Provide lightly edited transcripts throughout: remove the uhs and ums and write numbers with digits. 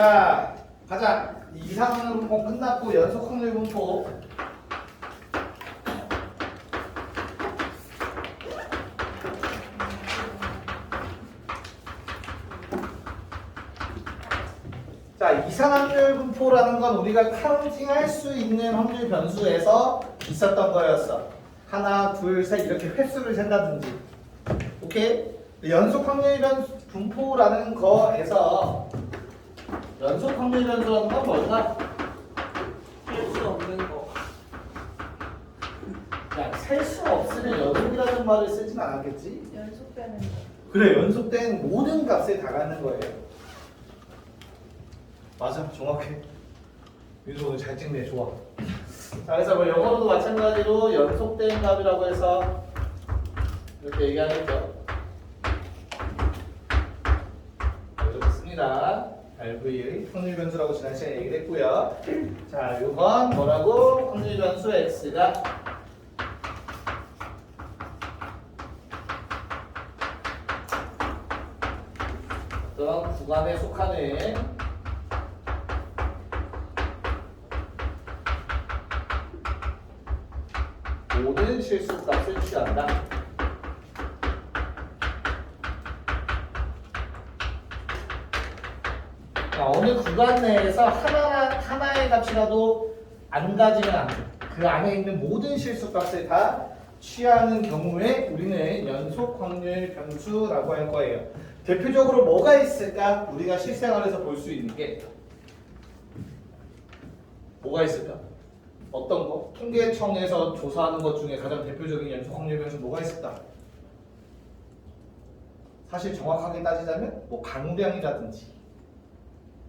자, 가자. 이상하는 분포 끝났고 연속 확률 분포. 자, 이상확률 분포라는 건 우리가 카운팅할 수 있는 확률 변수에서 있었던 거였어. 하나, 둘, 셋 이렇게 횟수를 잰다든지. 오케이? 연속 확률 분포라는 거에서 연속 확률 변수라는 건 뭘까? 셀 수 없는 거. 야, 셀 수 없으면 연속이라는 말을 쓰진 않았겠지? 연속되는 거. 그래, 연속된 모든 값에 다 갖는 거예요. 맞아, 정확해. 윤수 오늘 잘 찍네, 좋아. 자, 그래서 뭐 영어로도 마찬가지로 연속된 값이라고 해서 이렇게 얘기하겠죠. 좋습니다. RV 확률 변수라고 지난 시간에 얘기를 했고요. 자, 이건 뭐라고? 확률 변수 x가 어떤 구간에 속하는 모든 실수값을 취한다. 어느 구간 내에서 하나의 값이라도 안 가지면 안 돼. 그 안에 있는 모든 실수값을 다 취하는 경우에 우리는 연속 확률 변수라고 할 거예요. 대표적으로 뭐가 있을까? 우리가 실생활에서 볼 수 있는 게 뭐가 있을까? 어떤 거? 통계청에서 조사하는 것 중에 가장 대표적인 연속 확률 변수 뭐가 있을까? 사실 정확하게 따지자면 뭐 강우량이라든지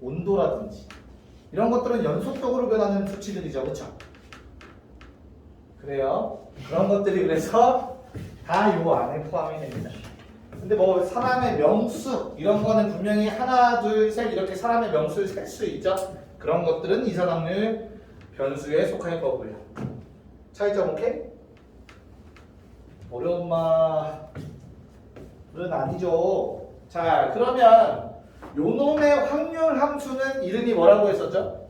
온도라든지 이런 것들은 연속적으로 변하는 수치들이죠, 그렇죠? 그래요. 그런 것들이 그래서 다 요 안에 포함이 됩니다. 근데 뭐 사람의 명수 이런 거는 분명히 하나, 둘, 셋 이렇게 사람의 명수를 셀 수 있죠. 그런 것들은 이산확률 변수에 속할 거고요. 차이점 오케이? 어려운 말은 아니죠. 자, 그러면 요놈의 확률 함수는 이름이 뭐라고 했었죠?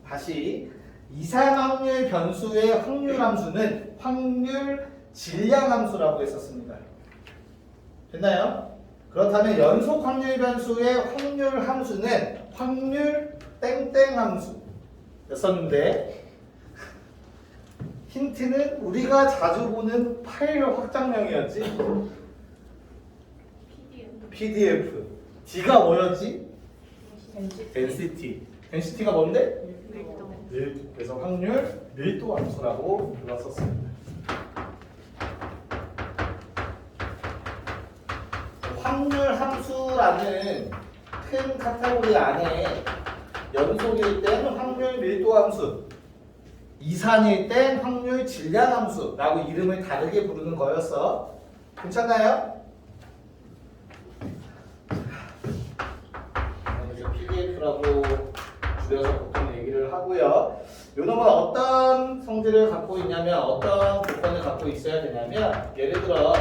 다시 이산확률 변수의 확률 함수는 확률 질량 함수라고 했었습니다. 됐나요? 그렇다면 연속 확률 변수의 확률 함수는 확률 땡땡 함수였었는데 힌트는 우리가 자주 보는 파일 확장명이었지. PDF. D가 뭐였지? density. density가 뭔데? 밀도. 그래서 확률 밀도 함수라고 불렀었습니다. 확률 함수라는 큰 카테고리 안에 연속일 땐 확률 밀도 함수, 이산일 땐 확률 질량 함수라고 이름을 다르게 부르는 거였어. 괜찮나요? 그래서 PDF라고 줄여서 보통 얘기를 하고요. 요놈은 어떤 성질을 갖고 있냐면 어떤 조건을 갖고 있어야 되냐면 예를 들어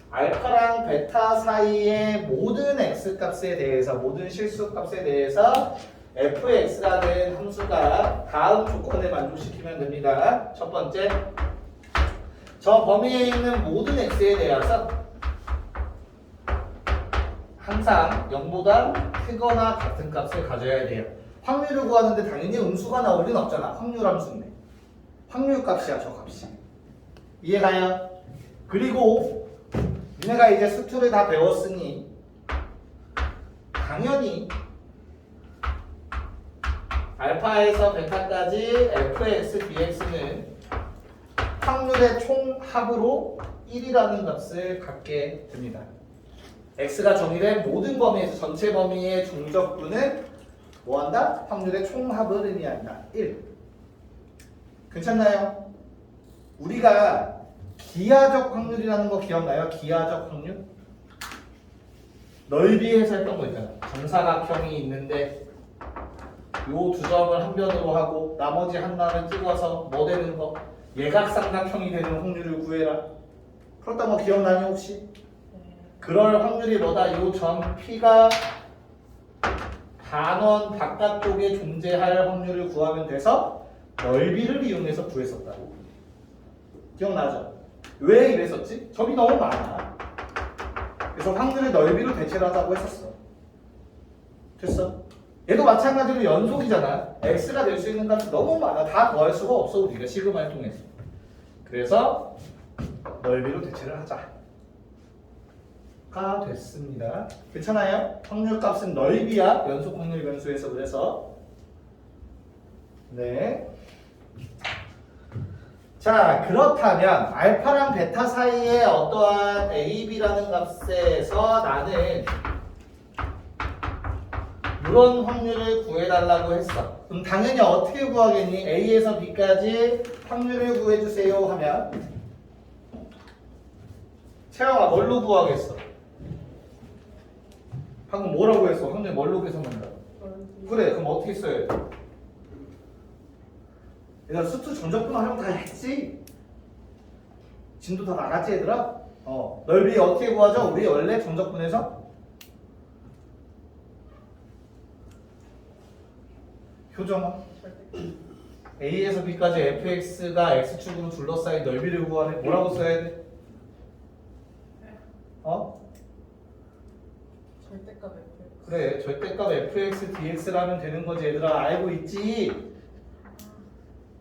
알파랑 베타 사이의 모든 x값에 대해서 모든 실수값에 대해서 fx라는 함수가 다음 조건을 만족시키면 됩니다. 첫 번째, 저 범위에 있는 모든 x에 대해서 항상 0보다 크거나 같은 값을 가져야 돼요. 확률을 구하는데 당연히 음수가 나올 리는 없잖아. 확률 함수인데 확률 값이야, 저 값이. 이해가요? 그리고 니네가 이제 수투를 다 배웠으니 당연히 알파에서 베타까지 fx, bx는 확률의 총합으로 1이라는 값을 갖게 됩니다. x가 정의된 모든 범위에서 전체 범위의 중적분은 뭐한다? 확률의 총합을 의미한다. 1. 괜찮나요? 우리가 기하적 확률이라는 거 기억나요? 기하적 확률? 넓이에서 했던 거 있잖아. 정사각형이 있는데 요 두 점을 한 변으로 하고 나머지 하나를 찍어서 뭐 되는 거? 예각삼각형이 되는 확률을 구해라. 그렇다 뭐 기억나니 혹시? 그럴 확률이 뭐다? 요 점 P가 단원 바깥쪽에 존재할 확률을 구하면 돼서 넓이를 이용해서 구했었다고. 기억나죠? 왜 이랬었지? 점이 너무 많아. 그래서 확률의 넓이로 대체를 하자고 했었어. 됐어? 얘도 마찬가지로 연속이잖아. x가 될 수 있는 값이 너무 많아. 다 더할 수가 없어 우리가 시그마를 통해서. 그래서 넓이로 대체를 하자가 됐습니다. 괜찮아요? 확률 값은 넓이야. 연속 확률 변수에서. 그래서 네. 자, 그렇다면 알파랑 베타 사이에 어떠한 a, b라는 값에서 나는 이런 확률을 구해달라고 했어. 그럼 당연히 어떻게 구하겠니? a에서 b까지 확률을 구해주세요 하면 채영아 뭘로 구하겠어? 방금 뭐라고 했어? 확률 뭘로 계산한다? 그래, 그럼 어떻게 써야 돼? 얘들아 수투 전적분 활용 다 했지? 진도 다 나갔지 얘들아? 넓이 어떻게 구하죠? 우리 원래 전적분에서 효정아 A에서 B까지 fx가 x축으로 둘러싸인 넓이를 구하래. 뭐라고 써야 돼? 절대값 f. 그래, 절대값 fx dx라면 되는 거지 얘들아. 알고 있지?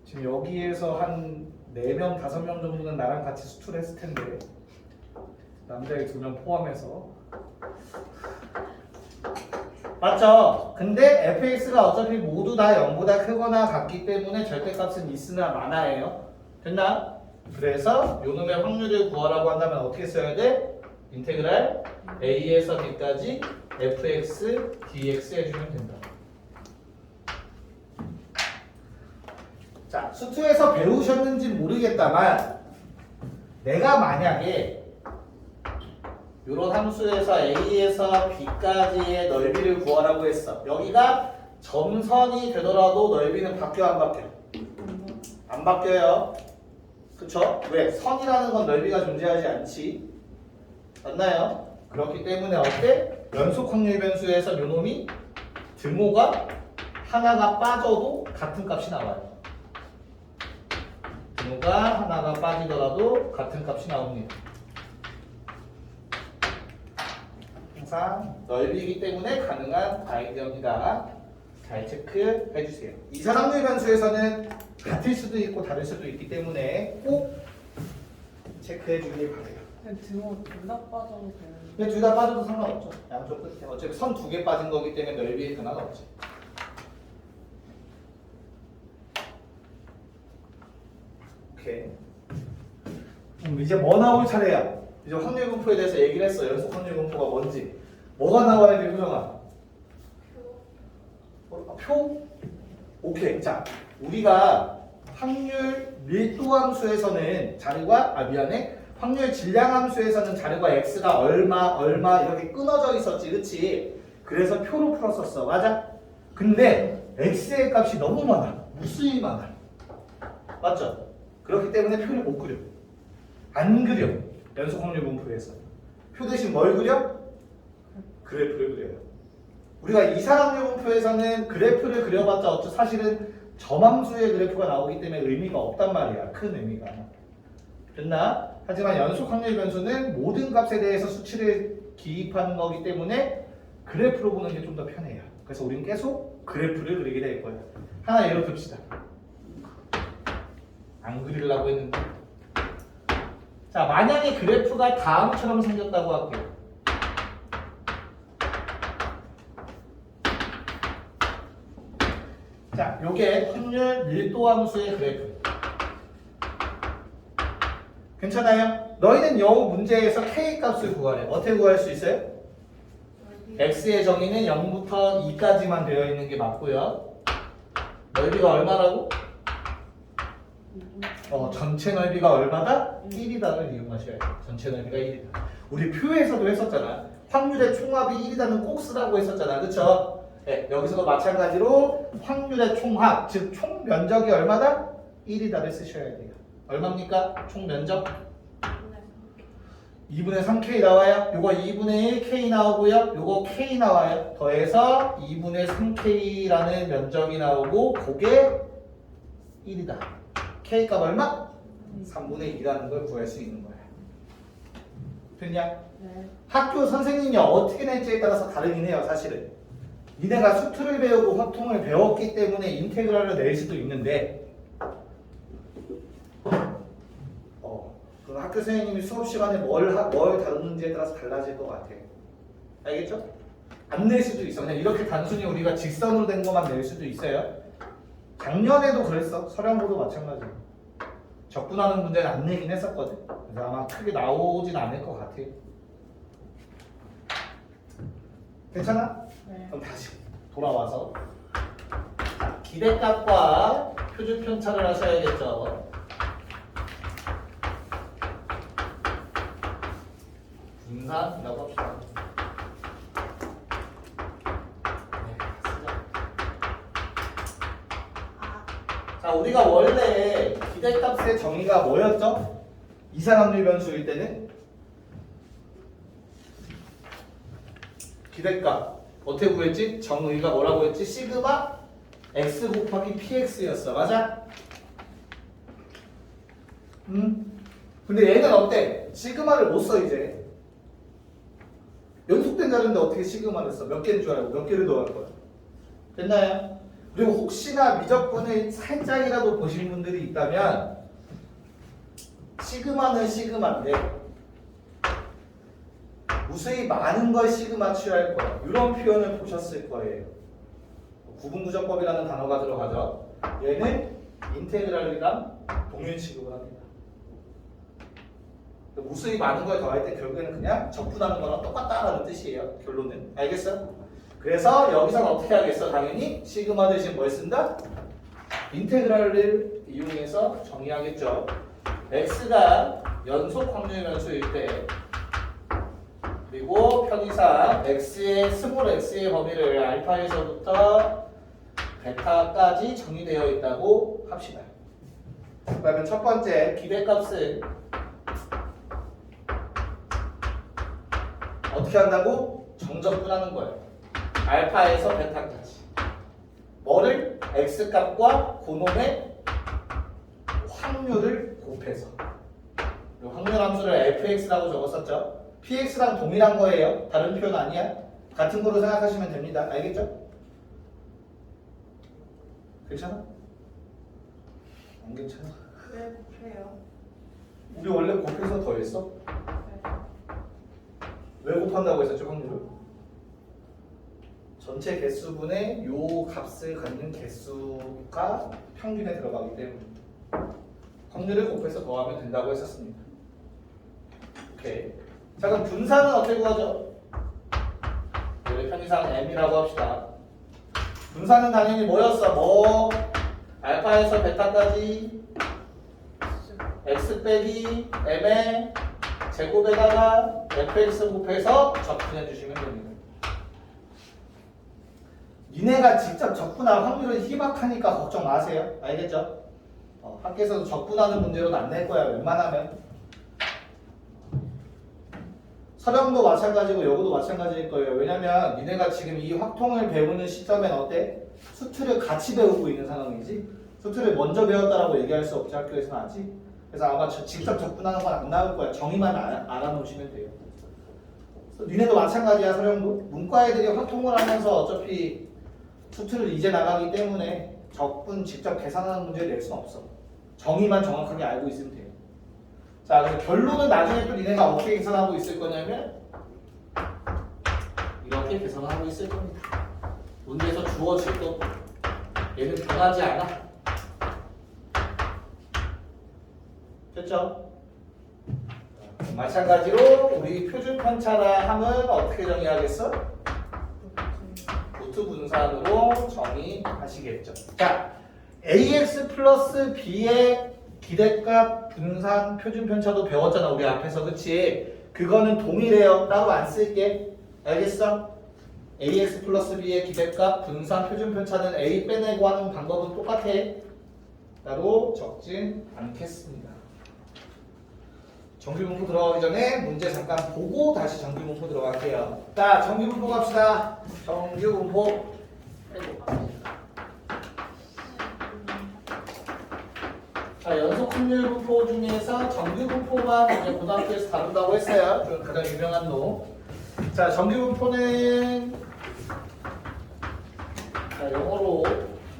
지금 여기에서 한 4명, 5명 정도는 나랑 같이 수투를 했을 텐데 남자애 2명 포함해서 맞죠? 근데 fx가 어차피 모두 다 0보다 크거나 같기 때문에 절대값은 있으나 마나예요. 됐나? 그래서 요놈의 확률을 구하라고 한다면 어떻게 써야 돼? 인테그랄 a에서 b까지 fx dx 해주면 된다. 자, 수투에서 배우셨는지 모르겠다만 내가 만약에 이런 함수에서 a에서 b까지의 넓이를 구하라고 했어. 여기가 점선이 되더라도 넓이는 바뀌어 안 바뀌어? 안 바뀌어요. 그쵸? 왜? 선이라는 건 넓이가 존재하지 않지. 맞나요? 그렇기 때문에 어때? 연속 확률 변수에서 요놈이 등호가 하나가 빠져도 같은 값이 나와요. 등호가 하나가 빠지더라도 같은 값이 나옵니다. 항상 넓이기 때문에 가능한 아이디어입니다. 잘 체크해 주세요. 이사각률 변수에서는 같을 수도 있고 다를 수도 있기 때문에 꼭 체크해 주길 바래요. 등호 둘다 빠져도 되는데. 근데 둘 다 빠져도 상관없죠. 양쪽 끝에. 어차피 선 2개 빠진 거기 때문에 넓이에 변화가 없지. 오케이. 이제 뭐 나올 차례야? 이제 확률 분포에 대해서 얘기를 했어. 연속 확률 분포가 뭔지. 뭐가 나와야 돼, 효정아? 표? 오케이. 자, 우리가 확률 밀도 함수에서는 자료가 확률 질량 함수에서는 자료가 x가 얼마 이렇게 끊어져 있었지, 그렇지? 그래서 표로 풀었었어, 맞아? 근데 x의 값이 너무 많아, 무수히 많아, 맞죠? 그렇기 때문에 표를 못 그려, 안 그려. 연속 확률 분포에서 표 대신 뭘 그려? 그래프를 그려요. 우리가 이사각률 분포에서는 그래프를 그려봤자 사실은 점함수의 그래프가 나오기 때문에 의미가 없단 말이야. 큰 의미가. 됐나? 하지만 연속 확률 변수는 모든 값에 대해서 수치를 기입하는 거기 때문에 그래프로 보는 게 좀 더 편해요. 그래서 우리는 계속 그래프를 그리게 될 거예요. 하나 예로 듭시다. 안 그리려고 했는데. 자, 만약에 그래프가 다음처럼 생겼다고 할게요. 자, 요게 확률 밀도 함수의 그래프. 괜찮아요? 너희는 요 문제에서 k 값을 구하래. 어떻게 구할 수 있어요? x의 정의는 0부터 2까지만 되어 있는 게 맞고요. 넓이가 얼마라고? 전체 넓이가 얼마다? 1이다를 이용하셔야 돼요. 전체 넓이가 1이다. 우리 표에서도 했었잖아. 확률의 총합이 1이다는 꼭 쓰라고 했었잖아. 그쵸? 네, 여기서도 마찬가지로 확률의 총합, 즉 총 면적이 얼마다? 1이다를 쓰셔야 돼요. 얼마입니까? 총 면적? 2분의 3k 나와요. 요거 2분의 1k 나오고요. 요거 k 나와요. 더해서 2분의 3k라는 면적이 나오고 그게 1이다. k 값 얼마? 3분의 2라는 걸 구할 수 있는 거야. 됐냐? 네. 학교 선생님이 어떻게 낼지에 따라서 다르긴 해요, 사실은. 니네가 수투를 배우고 화통을 배웠기 때문에 인테그랄을 낼 수도 있는데 그 학교 선생님이 수업 시간에 뭘 다루는지에 따라서 달라질 것 같아. 알겠죠? 안 낼 수도 있어. 그냥 이렇게 단순히 우리가 직선으로 된 것만 낼 수도 있어요. 작년에도 그랬어. 서령고도 마찬가지. 적분하는 문제는 안 내긴 했었거든. 그래서 아마 크게 나오진 않을 것 같아요. 괜찮아? 네. 그럼 다시 돌아와서 기대값과 표준 편차를 하셔야겠죠. 분산이라고 합시다. 네, 쓰자. 자, 우리가 원래 기대값의 정의가 뭐였죠? 이상확률 변수일 때는 기대값 어떻게 구했지? 정의가 뭐라고 했지? 시그마 x 곱하기 px였어. 맞아? 근데 얘는 어때? 시그마를 못 써 이제. 연속된 자리인데 어떻게 시그마를 써? 몇 개인 줄 알고 몇 개를 더할 거야? 됐나요? 그리고 혹시나 미적분을 살짝이라도 보신 분들이 있다면 시그마는 시그마인데 무수히 많은 걸 시그마 취할 거야. 이런 표현을 보셨을 거예요. 구분구조법이라는 단어가 들어가죠. 얘는 인테그랄이랑 동일 취급을 합니다. 무수히 많은 걸 더할 때 결국에는 그냥 적분하는 거랑 똑같다라는 뜻이에요. 결론은. 알겠어? 그래서 여기서는 어떻게 하겠어? 당연히 시그마 대신 뭘 쓴다? 인테그랄을 이용해서 정의하겠죠. x가 연속 확률 변수일 때 그리고 편의상 x의 스몰 x의 범위를 알파에서부터 베타까지 정의되어 있다고 합시다. 그러면 첫 번째 기대값은 어떻게 한다고? 정적분하는 거예요. 알파에서 베타까지. 뭐를? x값과 그놈의 확률을 곱해서. 이 확률 함수를 fx라고 적었었죠. px랑 동일한 거예요. 다른 표현 아니야. 같은 거로 생각하시면 됩니다. 알겠죠? 괜찮아? 안 괜찮아? 왜 곱해요? 우리 원래 곱해서 더했어? 네. 왜 곱한다고 했었죠, 확률을? 전체 개수분의 요 값을 갖는 개수가 평균에 들어가기 때문에 확률을 곱해서 더하면 된다고 했었습니다. 오케이. 자, 그럼 분산은 어떻게 구하죠? 여기 편의상 m이라고 합시다. 분산은 당연히 뭐였어? 뭐 알파에서 베타까지 x 빼기 m의 제곱에다가 fx 곱해서 적분해 주시면 됩니다. 니네가 직접 적분할 확률은 희박하니까 걱정 마세요. 알겠죠? 학교에서도 적분하는 문제로는 안 낼 거야. 웬만하면. 서령도 마찬가지고 여고도 마찬가지일 거예요. 왜냐면 니네가 지금 이 확통을 배우는 시점엔 어때? 수투를 같이 배우고 있는 상황이지. 수투를 먼저 배웠다라고 얘기할 수 없지. 학교에서는 아직. 그래서 아마 직접 접근하는 건 안 나올 거야. 정의만 알아놓으시면 돼요. 니네도 마찬가지야. 서령도. 문과 애들이 확통을 하면서 어차피 수투를 이제 나가기 때문에 적분 직접 계산하는 문제를 낼 수는 없어. 정의만 정확하게 알고 있으면 돼요. 자, 그래서 결론은 나중에 또 니네가 어떻게 계산하고 있을 거냐면 이렇게 계산하고 있을 겁니다. 문제에서 주어질 것 얘는 변하지 않아. 됐죠? 마찬가지로 우리 표준 편차라 함은 어떻게 정의하겠어? 루트 분산으로 정의하시겠죠. 자, ax 플러스 b의 기대값 분산 표준 편차도 배웠잖아 우리 앞에서. 그치? 그거는 동일해요. 따로 안 쓸게. 알겠어? ax 플러스 b의 기대값 분산 표준 편차는 a 빼내고 하는 방법은 똑같아. 따로 적진 않겠습니다. 정규분포 들어가기 전에 문제 잠깐 보고 다시 정규분포 들어갈게요. 자, 정규분포 갑시다. 정규분포. 자, 연속 확률 분포 중에서 정규분포만 이제 고등학교에서 다룬다고 했어요. 좀 가장 유명한 놈. 자, 정규분포는 자, 영어로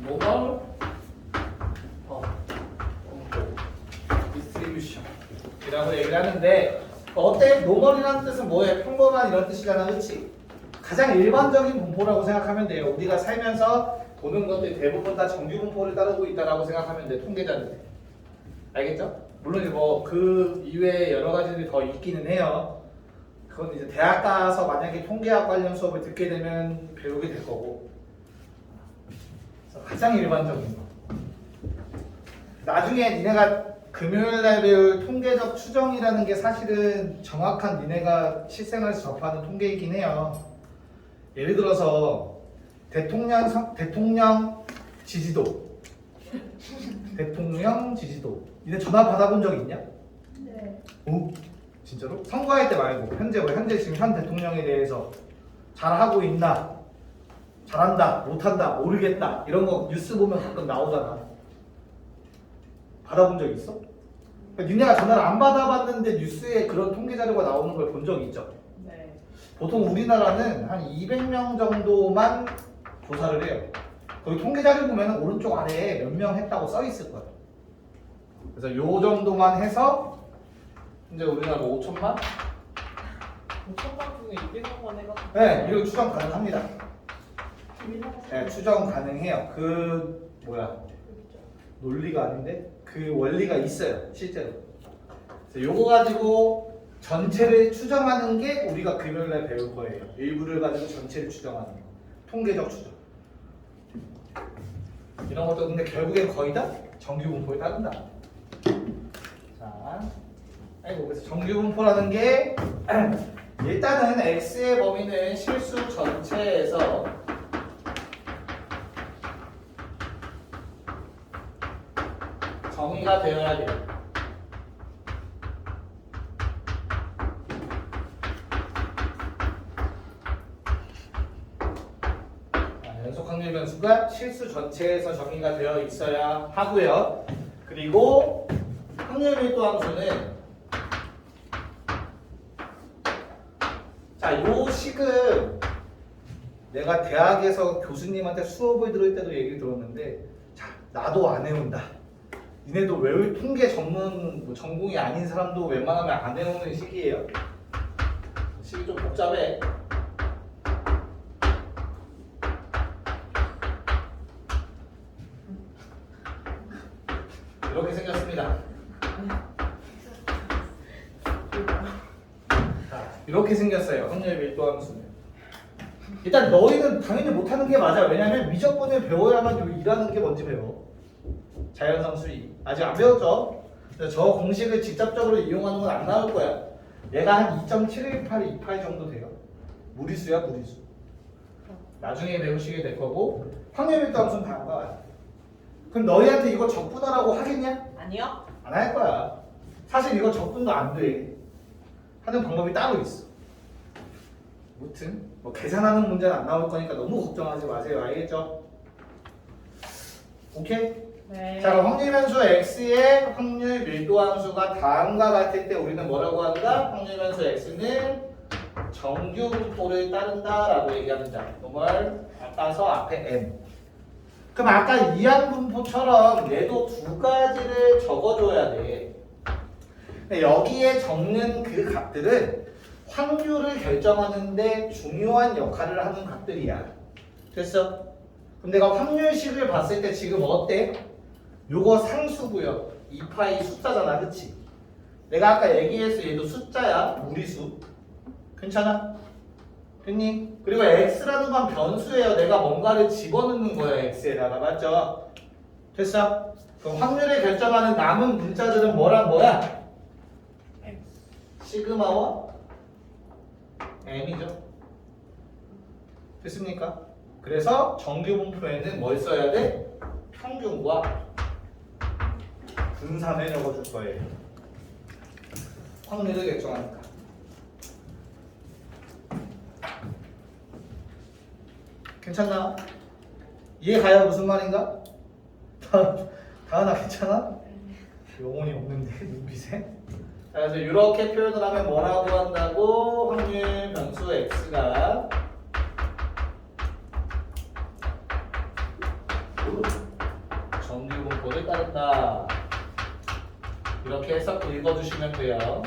노멀 디스트리뷰션 이라고 얘기를 하는데 어때? 노멀이라는 뜻은 뭐예요? 평범한 이런 뜻이잖아, 그렇지? 가장 일반적인 분포라고 생각하면 돼요. 우리가 살면서 보는 것들 대부분 다 정규분포를 따르고 있다라고 생각하면 돼, 통계자들. 알겠죠? 물론 이제 뭐 그 이외에 여러 가지들이 더 있기는 해요. 그건 이제 대학 가서 만약에 통계학 관련 수업을 듣게 되면 배우게 될 거고. 그래서 가장 일반적인 거. 나중에 니네가 금요일 날 배울 통계적 추정이라는 게 사실은 정확한 니네가 실생활에서 접하는 통계이긴 해요. 예를 들어서 대통령 지지도. 대통령 지지도. 니네 전화 받아본 적 있냐? 네. 오? 진짜로? 선거할 때 말고 현재 지금 현 대통령에 대해서 잘하고 있나? 잘한다, 못한다, 모르겠다 이런 거 뉴스 보면 가끔 나오잖아. 받아본 적 있어? 그러니까 니네가 전화를 안 받아봤는데 뉴스에 그런 통계 자료가 나오는 걸 본 적이 있죠? 네. 보통 우리나라는 한 200명 정도만 조사를 해요. 거기 통계 자료 보면 오른쪽 아래에 몇 명 했다고 써 있을 거야. 그래서 요 정도만 해서 이제 우리나라 뭐 5천만? 5천만 중에 200명만 해가지고. 네, 이거 추정 가능합니다. 네, 추정 가능해요. 그 뭐야? 논리가 아닌데 그 원리가 있어요, 실제로. 그래서 요거 가지고 전체를 추정하는 게 우리가 금요일날 배울 거예요. 일부를 가지고 전체를 추정하는 거, 통계적 추정. 이런 것도 근데 결국엔 거의 다 정규분포에 따른다. 자, 아이고 그래서 정규분포라는 게 일단은 x의 범위는 실수 전체에서 정의가 되어야 돼요. 연속 확률 변수가 실수 전체에서 정의가 되어 있어야 하고요. 그리고 확률 밀도 함수는 자, 요 식은 내가 대학에서 교수님한테 수업을 들을 때도 얘기를 들었는데 자, 나도 안 해온다. 니네도 외울 통계 전문 뭐 전공이 아닌 사람도 웬만하면 안 해오는 식이에요. 식이 좀 복잡해. 이렇게 생겼습니다. 자, 이렇게 생겼어요. 확률 밀도 함수는. 일단 너희는 당연히 못하는 게 맞아. 왜냐면 미적분을 배워야만 여기 일하는 게 뭔지 배워. 자연상 수위. 아직 안 배웠죠? 저 공식을 직접적으로 이용하는 건 안 나올 거야. 얘가 한 2.71828 정도 돼요. 무리수야, 무리수. 나중에 배우시게 될 거고 확률 밀도 함수는 다 나와요. 그럼 너희한테 이거 적분하라고 하겠냐? 아니요. 안 할 거야. 사실 이거 적분도 안 돼. 하는 방법이 따로 있어. 무튼 뭐 계산하는 문제는 안 나올 거니까 너무 걱정하지 마세요. 알겠죠? 오케이? 네. 자, 그럼 확률 변수 x의 확률 밀도 함수가 다음과 같을 때 우리는 뭐라고 한다? 확률 변수 x는 정규분포를 따른다라고 얘기하는 자. 노멀 따서 앞에 m. 그럼 아까 이항분포처럼 얘도 두 가지를 적어줘야 돼. 근데 여기에 적는 그 값들은 확률을 결정하는 데 중요한 역할을 하는 값들이야. 됐어? 그럼 내가 확률식을 봤을 때 지금 어때? 요거 상수고요. 2파이 숫자잖아, 그치? 내가 아까 얘기했어, 얘도 숫자야, 무리수. 괜찮아? 됐니? 그리고 x라는 건 변수예요. 내가 뭔가를 집어넣는 거예요, x에다가. 맞죠? 됐어? 그럼 확률을 결정하는 남은 문자들은 뭐랑 뭐야? 시그마와 m이죠. 됐습니까? 그래서 정규분포에는 뭘 써야 돼? 평균과 분산을 적어줄 거예요. 확률을 결정하니까. 괜찮나? 이해가요? 무슨 말인가? 다은아 괜찮아? 영혼이 없는데 눈빛에? 자, 그래서 이렇게 표현을 하면 뭐라고 한다고? 확률 변수 x가 정규 분포를 따른다. 이렇게 해서 읽어주시면 돼요.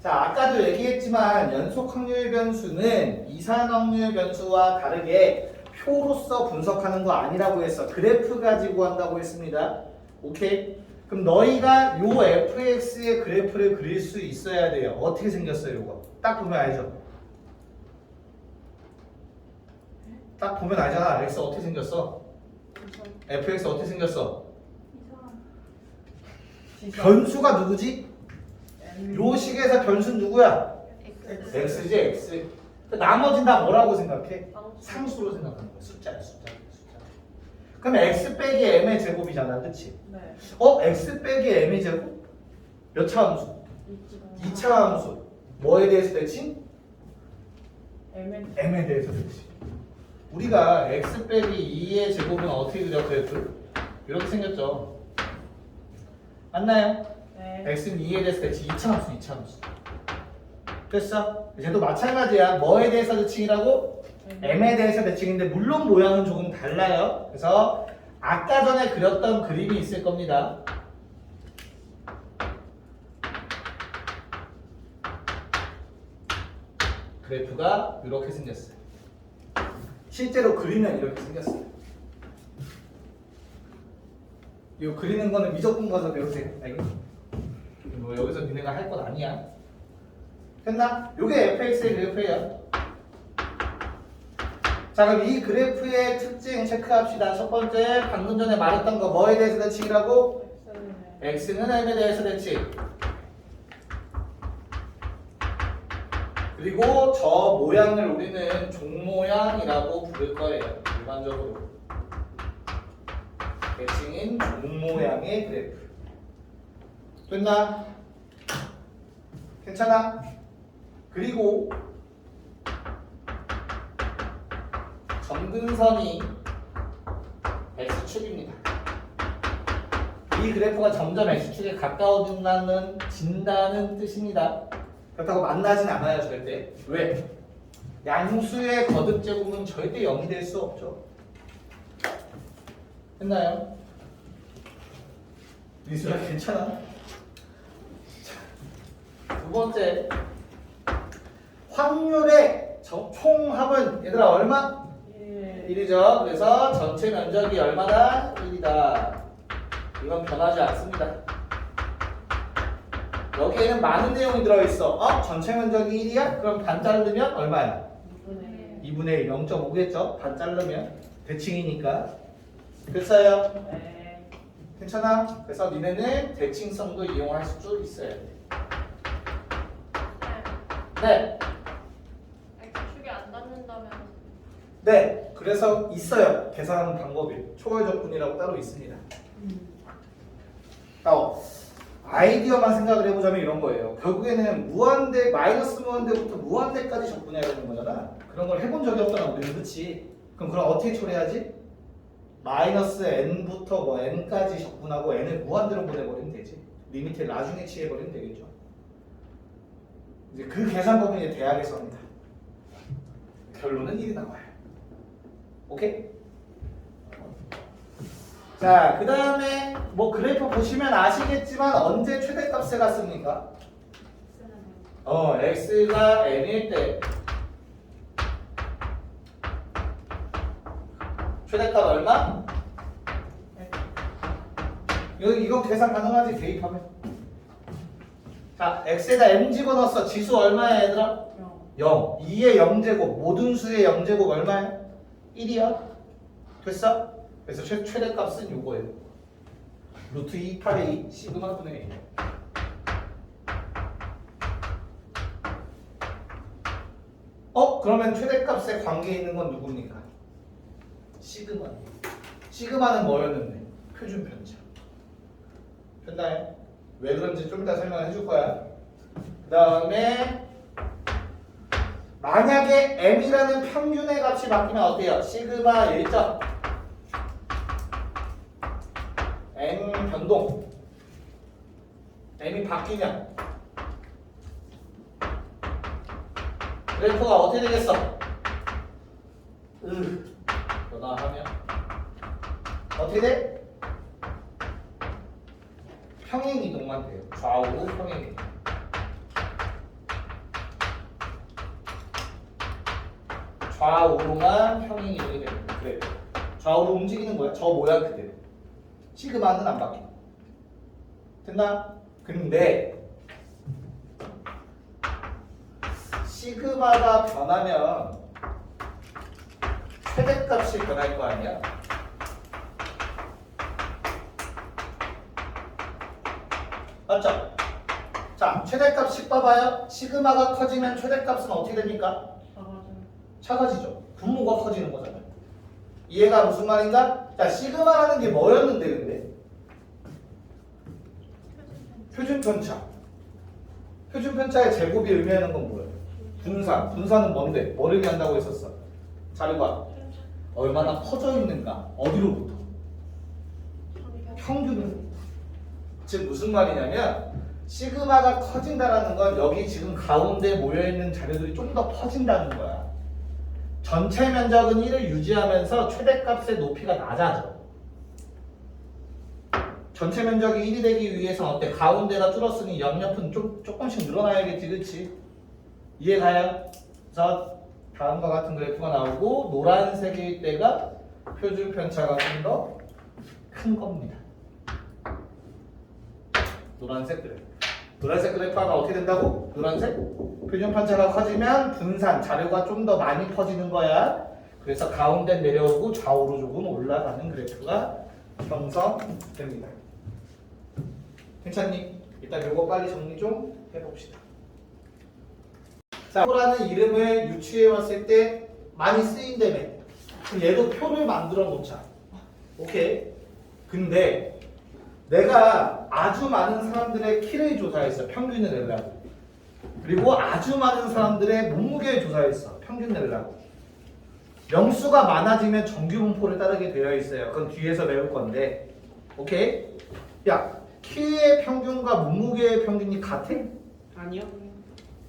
자, 아까도 얘기했지만 연속 확률 변수는 이산 확률 변수와 다르게 표로서 분석하는 거 아니라고 했어. 그래프 가지고 한다고 했습니다. 오케이? 그럼 너희가 요 fx의 그래프를 그릴 수 있어야 돼요. 어떻게 생겼어요, 요거? 딱 보면 알죠? 딱 보면 알잖아. x 어떻게 생겼어? fx 어떻게 생겼어? 변수가 누구지? 요 식에서 변수는 누구야? x지, x. 나머지는 다 뭐라고 생각해? 상수로 생각하는 거야. 숫자야, 숫자. 그럼 x 빼기 m의 제곱이잖아, 그치? 네. x 빼기 m의 제곱? 몇 차 함수? 2차 함수. 뭐에 대해서 대칭? m에 대해서 대칭. 우리가 x 빼기 2의 제곱은 어떻게 그려? 그래프? 이렇게 생겼죠. 맞나요? 네. x는 2에 대해서 대칭. 2차 함수, 2차 함수. 됐어? 쟤도 마찬가지야. 뭐에 대해서 대칭이라고? m에 대해서 대칭인데 물론 모양은 조금 달라요. 그래서 아까 전에 그렸던 그림이 있을 겁니다. 그래프가 이렇게 생겼어요. 실제로 그리면 이렇게 생겼어요. 이거 그리는 거는 미적분 가서 배우세요. 알겠지? 뭐 여기서 니네가 할 건 아니야. 됐나? 요게 fx의 그래프예요. 자, 그럼 이 그래프의 특징 체크합시다. 첫 번째, 방금 전에 말했던 거 뭐에 대해서 대칭이라고? x는 m에 대해서 대칭. 그리고 저 모양을 우리는 종모양이라고 부를 거예요. 일반적으로. 대칭인 종모양의 그래프. 됐나? 괜찮아? 그리고 점근선이 x축입니다. 이 그래프가 점점 x축에 가까워진다는 뜻입니다. 그렇다고 만나진 않아요, 절대. 왜? 양수의 거듭 제곱은 절대 0이 될 수 없죠. 했나요? 미수야 괜찮아? 두 번째, 확률의 총합은 얘들아 얼마? 1이죠. 그래서 전체 면적이 얼마다? 1이다. 이건 변하지 않습니다. 여기에는 많은 내용이 들어있어. 전체 면적이 1이야? 그럼 반 자르면 얼마야? 2분의 1, 0.5겠죠? 반 자르면 대칭이니까. 됐어요? 네. 괜찮아? 그래서 니네는 대칭성도 이용할 수 있어야 돼. 네. X축이 안 닿는다면 네. 그래서 있어요. 계산하는 방법이. 초월적분이라고 따로 있습니다. 아이디어만 생각을 해보자면 이런 거예요. 결국에는 무한대, 마이너스 무한대부터 무한대까지 적분해야 되는 거잖아. 그런 걸 해본 적이 없잖아, 우리는. 그치? 그럼 어떻게 처리하지? 마이너스 n부터 뭐 n까지 적분하고 n을 무한대로 보내버리면 되지. 리미트를 나중에 취해버리면 되겠죠. 이제 그 계산법은 이제 대학에서 합니다. 결론은 1이 나와요. 오케이? 자, 그 다음에 뭐 그래프 보시면 아시겠지만 언제 최대값에 갔습니까? x가 n일 때 최대값 얼마? 이거 계산 가능하지? 대입하면. 자, x에다 m 집어넣었어. 지수 얼마야 얘들아? 0. 2의 0제곱 모든 수의 0제곱 얼마야? 1이야. 됐어? 그래서 최대값은 요거예요. 루트 2, 8의 2, 시그마 분의 1. 그러면 최대값에 관계 있는 건 누굽니까? 시그마. 시그마는 뭐였는데? 표준 편차. 됐나요? 왜 그런지 좀 이따 설명을 해줄 거야. 그 다음에 만약에 m이라는 평균의 값이 바뀌면 어때요? 시그마 1점 m 변동 m이 바뀌면 그래프가 어떻게 되겠어? 변화하면 어떻게 돼? 평행 이동만 돼요. 좌우로 평행 이동. 좌우로만 평행 이동이 됩니다. 그래. 좌우로 움직이는 거야. 저 모양 그대로. 시그마는 안 바뀌고. 됐나? 근데 시그마가 변하면 최대값이 변할 거 아니야? 맞죠? 자, 최대값 봐봐요. 시그마가 커지면 최대값은 어떻게 됩니까? 작아지죠. 분모가 커지는 거잖아요. 이해가 무슨 말인가? 자, 시그마라는 게 뭐였는데 근데? 표준 편차. 표준 편차의 제곱이 의미하는 건 뭐예요? 분산. 분산은 뭔데? 뭐를 의미한다고 했었어? 자료가 얼마나 퍼져 있는가? 어디로부터? 평균으로. 즉 무슨 말이냐면 시그마가 커진다라는 건 여기 지금 가운데 모여있는 자료들이 좀 더 퍼진다는 거야. 전체 면적은 1을 유지하면서 최대값의 높이가 낮아져. 전체 면적이 1이 되기 위해서는 어때? 가운데가 줄었으니 옆옆은 조금씩 늘어나야겠지, 그치? 이해가요? 그래서 다음과 같은 그래프가 나오고 노란색일 때가 표준 편차가 좀 더 큰 겁니다. 노란색 그래프. 노란색 그래프가 어떻게 된다고? 노란색? 표준 편차가 커지면 분산, 자료가 좀 더 많이 퍼지는 거야. 그래서 가운데 내려오고 좌우로 조금 올라가는 그래프가 형성됩니다. 괜찮니? 일단 요거 빨리 정리 좀 해봅시다. 자, 표라는 이름을 유추해 왔을 때 많이 쓰인다며. 그럼 얘도 표를 만들어 놓자. 오케이. 근데 내가 아주 많은 사람들의 키를 조사했어. 평균을 내려고. 그리고 아주 많은 사람들의 몸무게를 조사했어. 평균 내려고. 명수가 많아지면 정규분포를 따르게 되어 있어요. 그건 뒤에서 배울 건데. 오케이? 야, 키의 평균과 몸무게의 평균이 같아? 아니요.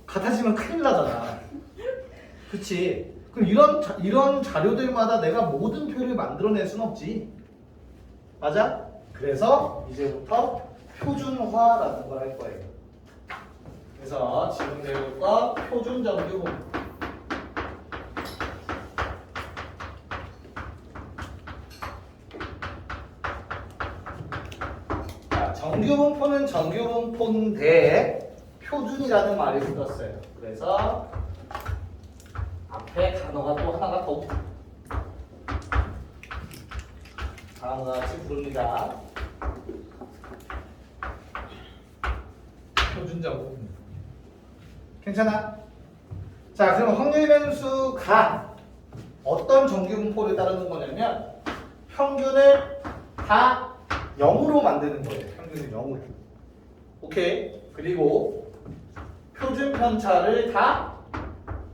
같아지면 큰일 나잖아. 그치? 그럼 이런 자료들마다 내가 모든 표를 만들어낼 순 없지. 맞아? 그래서 이제부터 표준화라는 걸 할 거예요. 그래서 지금 배울 거 표준 정규분포. 자, 정규분포는 정규분포인데 표준이라는 말이 붙었어요. 그래서 앞에 단어가 또 하나가 더 다음과 같이 부릅니다. 표준정규분포. 괜찮아? 자, 그럼 확률 변수가 어떤 정규분포를 따르는 거냐면 평균을 다 0으로 만드는 거예요. 평균을 0으로. 오케이? 그리고 표준 편차를 다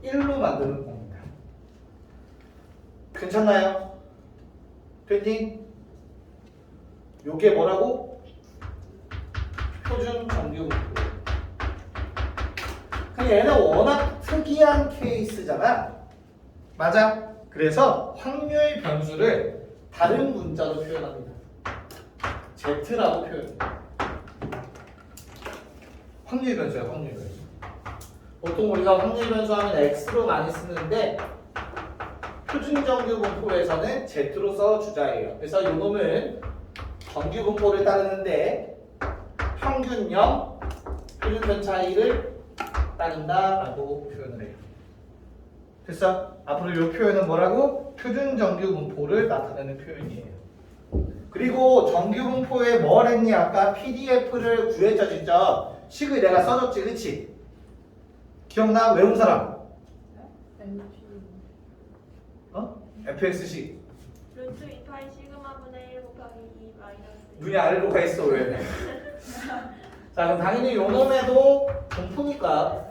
1로 만드는 겁니다. 괜찮나요? 됐니? 요게 뭐라고? 표준 정규분포. 얘는 워낙 특이한 케이스잖아. 맞아? 그래서 확률 변수를 다른 문자로 표현합니다. Z라고 표현해요. 확률 변수야, 확률 변수. 보통 우리가 확률 변수 하면 X로 많이 쓰는데 표준 정규분포에서는 Z로 써주자예요. 그래서 이 놈은 정규분포를 따르는데 평균 0, 표준 편차 1을 따른다라고 표현을 해요. 됐어? 앞으로 이 표현은 뭐라고? 표준 정규분포를 나타내는 표현이에요. 그리고 정규분포에 뭘 했니? 아까 PDF를 구했죠, 진짜. 식을 내가 써줬지, 그치? 기억나? 외운 사람? NP 어? fx식. 루트 2파이 시그마분의 눈이 아래로 가 있어 왜? 자 그럼 당연히 요 놈에도 분포니까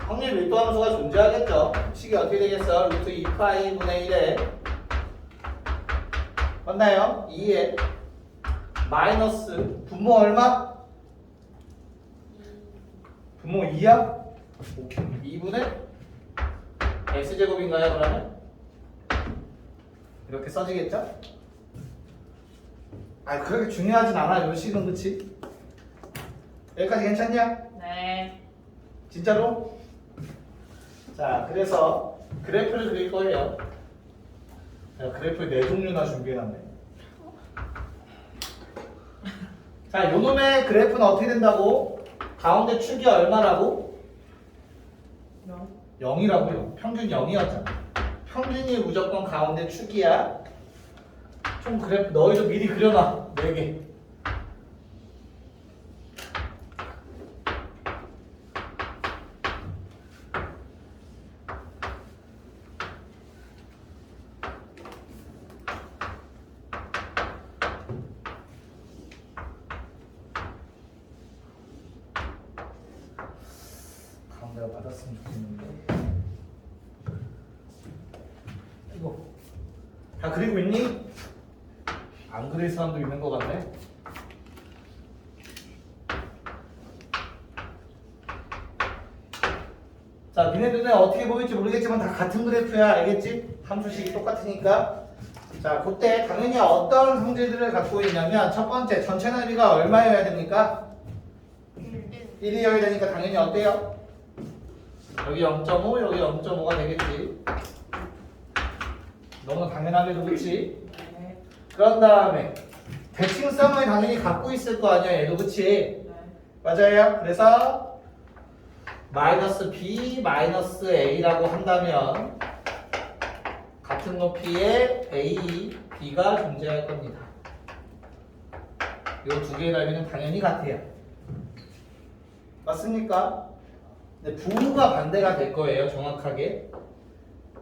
확률 밀도 함수가 존재하겠죠. 식이 어떻게 되겠어? 루트 2파이 분의 1에 맞나요? 2에 마이너스 분모 얼마? 분모 2야? 2분의 x제곱인가요 그러면? 이렇게 써지겠죠? 아 그렇게 중요하진 않아 요 식은 그치? 여기까지 괜찮냐? 네. 진짜로? 자 그래서 그래프를 그릴 거예요. 내가 그래프를 4종류나 준비해놨네. 자 요놈의 그래프는 어떻게 된다고? 가운데 축이 얼마라고? 0이라고요. 평균 0이었잖아. 평균이 무조건 가운데 축이야. 좀 그래프 너희도 미리 그려놔. 4개. 가운데가 맞았으면 좋겠는데. 이거 다 그리고 있니? 안 그릴 사람도 있는 것 같네. 자, 니네 눈에 어떻게 보일지 모르겠지만 다 같은 그래프야, 알겠지? 함수식이 똑같으니까. 자, 그때 당연히 어떤 성질들을 갖고 있냐면 첫 번째, 전체 넓이가 얼마여야 됩니까? 1이어야 되니까 당연히 어때요? 여기 0.5, 여기 0.5가 되겠지. 너무 당연하게도 그렇지? 네. 그런 다음에 대칭성을 당연히 갖고 있을 거 아니야, 얘도 그치? 네. 맞아요. 그래서 마이너스 b 마이너스 a라고 한다면 같은 높이의 a, b가 존재할 겁니다. 이 두 개의 넓이는 당연히 같아요. 맞습니까? 근데 부호가 반대가 될 거예요, 정확하게.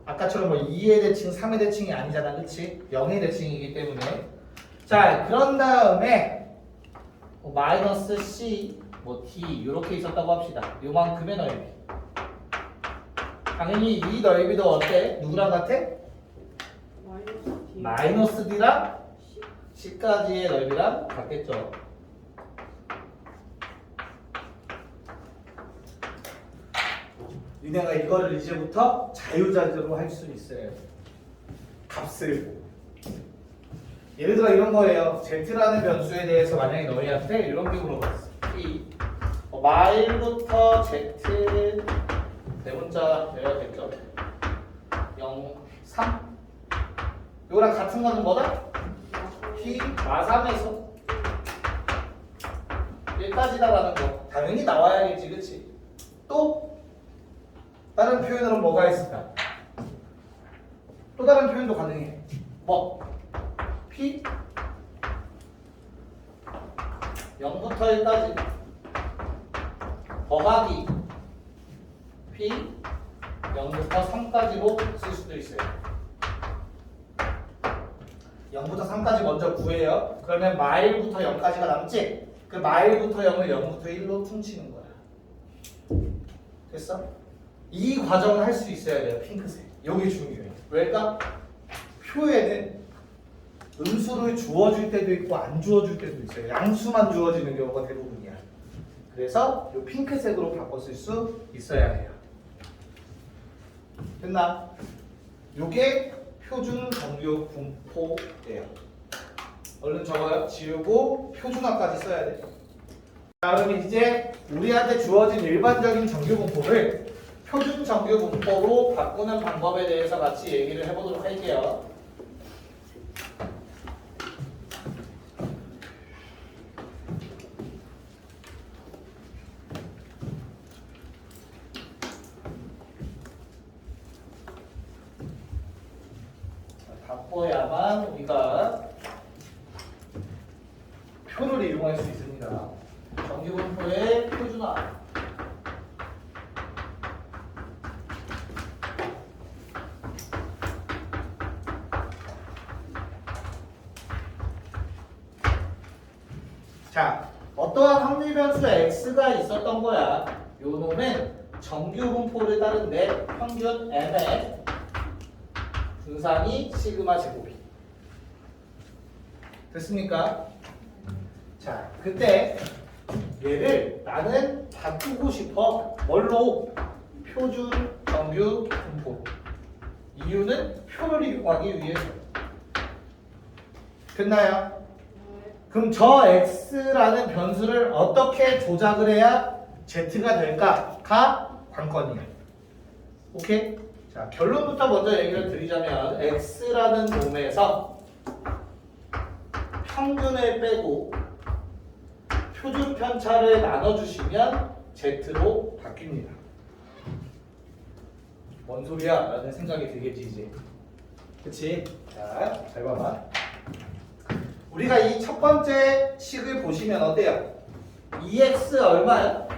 아까처럼 뭐 2의 대칭, 3의 대칭이 아니잖아, 그치? 0의 대칭이기 때문에. 자, 그런 다음에 뭐 마이너스 c, 뭐 d 이렇게 있었다고 합시다. 요만큼의 넓이. 당연히 이 넓이도 어때? 누구랑 같아? 마이너스 d랑 c까지의 넓이랑 같겠죠. 니네가 이거를 이제부터 자유자재로 할 수 있어요. 값을. 예를 들어 이런 거예요. z라는 변수에 대해서 만약에 너희한테 이런 게 물어봤어. 이 마일부터 z 대문자 내야겠죠. 0, 3. 이거랑 같은 거는 뭐다? p 마3에서 1까지다라는 거. 당연히 나와야겠지, 그치? 또 다른 표현으로 뭐가 있을까? 또 다른 표현도 가능해. 뭐? P 0부터 1까지 더하기 P 0부터 3까지로 쓸 수도 있어요. 0부터 3까지 먼저 구해요. 그러면 마일부터 0까지가 남지? 그 마일부터 0을 0부터 1로 퉁치는 거야. 됐어? 이 과정을 할 수 있어야 돼요. 핑크색. 여기 중요해. 왜일까? 표에는 음수를 주어줄 때도 있고 안 주어줄 때도 있어요. 양수만 주어지는 경우가 대부분이야. 그래서 이 핑크색으로 바꿨을 수 있어야 해요. 됐나? 요게 표준 정규 분포예요. 얼른 적어요. 지우고 표준화까지 써야 돼. 자, 그럼 이제 우리한테 주어진 일반적인 정규 분포를 표준 정규 분포로 바꾸는 방법에 대해서 같이 얘기를 해보도록 할게요. 바꿔야만 우리가 표를 이용할 수 있습니다. 정규 분포의 표준화. 자, 어떠한 확률 변수 x가 있었던 거야. 요 놈은 정규 분포를 따른데 평균 m의 분산이 시그마 제곱이. 됐습니까? 자, 그때 얘를 나는 바꾸고 싶어. 뭘로? 표준 정규 분포. 이유는 표를 이용하기 위해서. 됐나요? 그럼 저 x라는 변수를 어떻게 조작을 해야 z가 될까가 관건이에요. 오케이? 자, 결론부터 먼저 얘기를 드리자면 x라는 놈에서 평균을 빼고 표준 편차를 나눠주시면 z로 바뀝니다. 뭔 소리야? 라는 생각이 들겠지 이제. 그치? 자, 잘 봐봐. 우리가 이 첫 번째 식을 보시면 어때요? 2x 얼마야?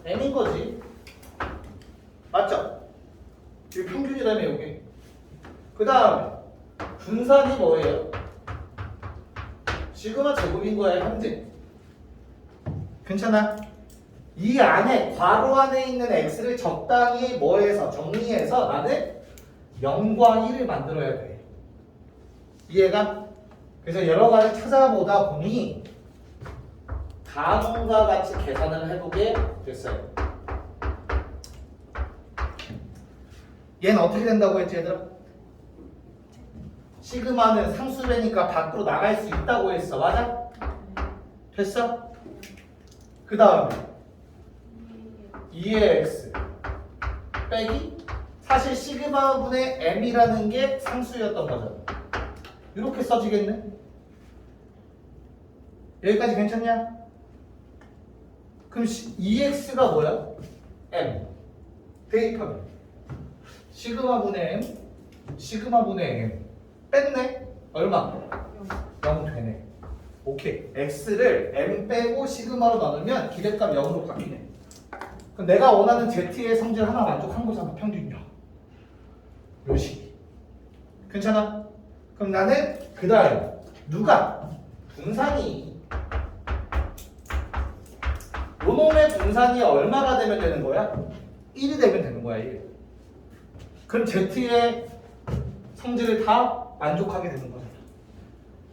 n인 거지. 맞죠? 이게 평균이라며 여기. 그 다음에 분산이 뭐예요? 시그마 제곱인 거야 현재. 괜찮아? 이 안에 괄호 안에 있는 x를 적당히 뭐해서 정리해서 나는 0과 1을 만들어야 돼. 이해가? 그래서 여러 가지 찾아보다 보니 다음과 같이 계산을 해보게 됐어요. 얘는 어떻게 된다고 했지 얘들아? 시그마는 상수배니까 밖으로 나갈 수 있다고 했어. 맞아? 됐어? 그 다음에 2의 x 빼기 사실 시그마분의 m이라는 게 상수였던 거잖아. 이렇게 써지겠네? 여기까지 괜찮냐? 그럼 2x가 뭐야? m 대입하면 시그마분의 m 시그마분의 m 뺐네? 얼마? 0 되네. 오케이. x를 m 빼고 시그마로 나누면 기대값 0으로 바뀌네. 그럼 내가 원하는 z의 성질 하나 만족한 거잖아. 평균이야. 요 식이. 괜찮아? 그럼 나는 그 다음 누가? 분산이 요놈의 분산이 얼마가 되면 되는 거야? 1이 되면 되는 거야. 1. 그럼 z의 성질을 다 만족하게 되는 거잖아.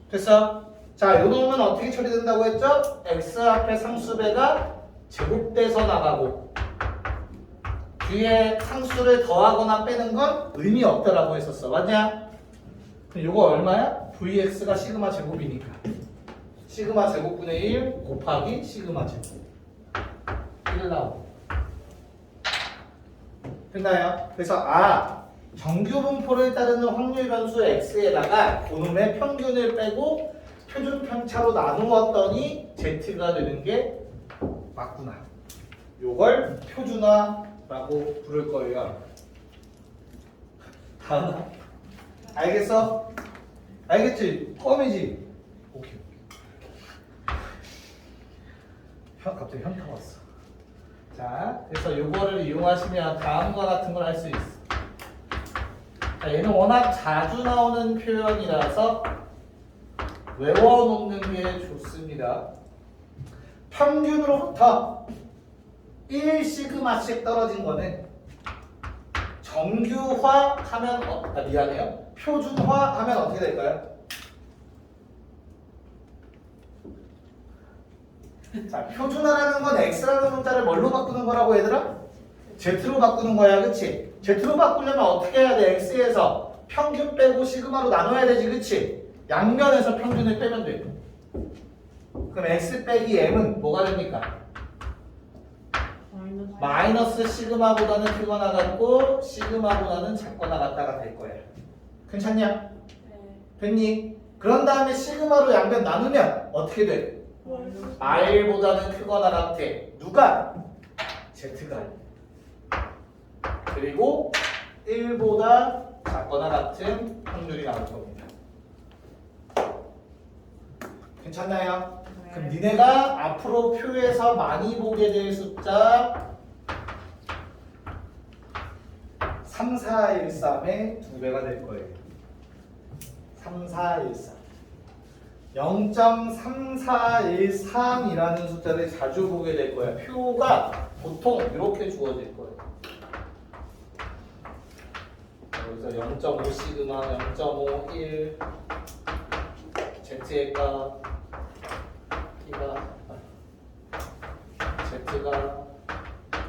됐어? 자, 요놈은 어떻게 처리된다고 했죠? x 앞에 상수배가 제곱돼서 나가고 뒤에 상수를 더하거나 빼는 건 의미 없다라고 했었어. 맞냐? 그럼 요거 얼마야? vx가 시그마 제곱이니까 시그마 제곱분의 1 곱하기 시그마 제곱 1 나오고. 됐나요? 그래서 정규 분포를 따르는 확률 변수 x에다가 그놈의 평균을 빼고 표준 편차로 나누었더니 z가 되는 게 맞구나. 요걸 표준화라고 부를 거예요. 다음. 알겠어? 알겠지? 껌이지? 오케이. 갑자기 현타 왔어. 자, 그래서 요거를 이용하시면 다음과 같은 걸 할 수 있어. 자, 얘는 워낙 자주 나오는 표현이라서 외워놓는 게 좋습니다. 평균으로부터 1시그마씩 떨어진 거는 정규화하면 미안해요. 표준화하면 어떻게 될까요? 자, 표준화라는 건 x라는 문자를 뭘로 바꾸는 거라고 얘들아? z로 바꾸는 거야, 그치? z로 바꾸려면 어떻게 해야 돼? x에서 평균 빼고 시그마로 나눠야 되지, 그치? 양면에서 평균을 빼면 돼. 그럼 x 빼기 m은 뭐가 됩니까? 마이너스 시그마보다는 크거나 같고 시그마보다는 작거나 같다가 될 거야. 괜찮냐? 네. 됐니? 그런 다음에 시그마로 양변 나누면 어떻게 돼? r보다는 크거나 같아. 누가? z가. 그리고 1보다 작거나 같은 확률이 나올 겁니다. 괜찮나요? 그럼 니네가 앞으로 표에서 많이 보게 될 숫자 3413의 2배가 될 거예요. 3413. 0.3413이라는 숫자를 자주 보게 될 거야. 표가 보통 이렇게 주어질 거예요. 여기서 0.5 시그마, 0.51 Z의 값, T가 Z가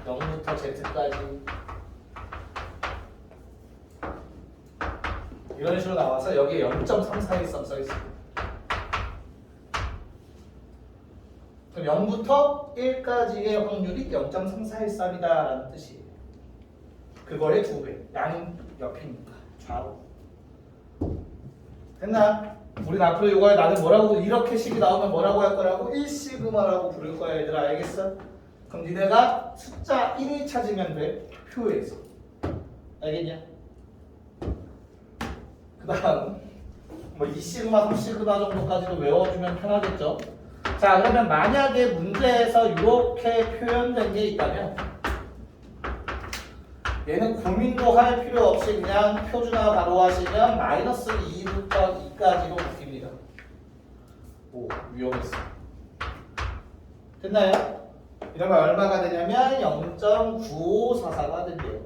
0부터 Z까지 이런 식으로 나와서 여기에 0.3413 써있습니다. 그럼 0부터 1까지의 확률이 0.3413이다 라는 뜻이에요. 그거의 2배. 양 옆이니까 좌우. 됐나? 우린 앞으로 이거에 나는 뭐라고 이렇게 식이 나오면 뭐라고 할 거라고? 1시그마라고 부를 거야 얘들아. 알겠어? 그럼 니네가 숫자 1을 찾으면 돼. 표에서. 알겠냐? 그 다음 뭐 2시그마, 3시그마 정도까지도 외워주면 편하겠죠? 자, 그러면 만약에 문제에서 이렇게 표현된 게 있다면 얘는 고민도 할 필요 없이 그냥 표준화 바로 하시면 마이너스 2부터 2까지로 바뀝니다. 오, 위험했어. 됐나요? 이러면 얼마가 되냐면 0.9544가 된대요.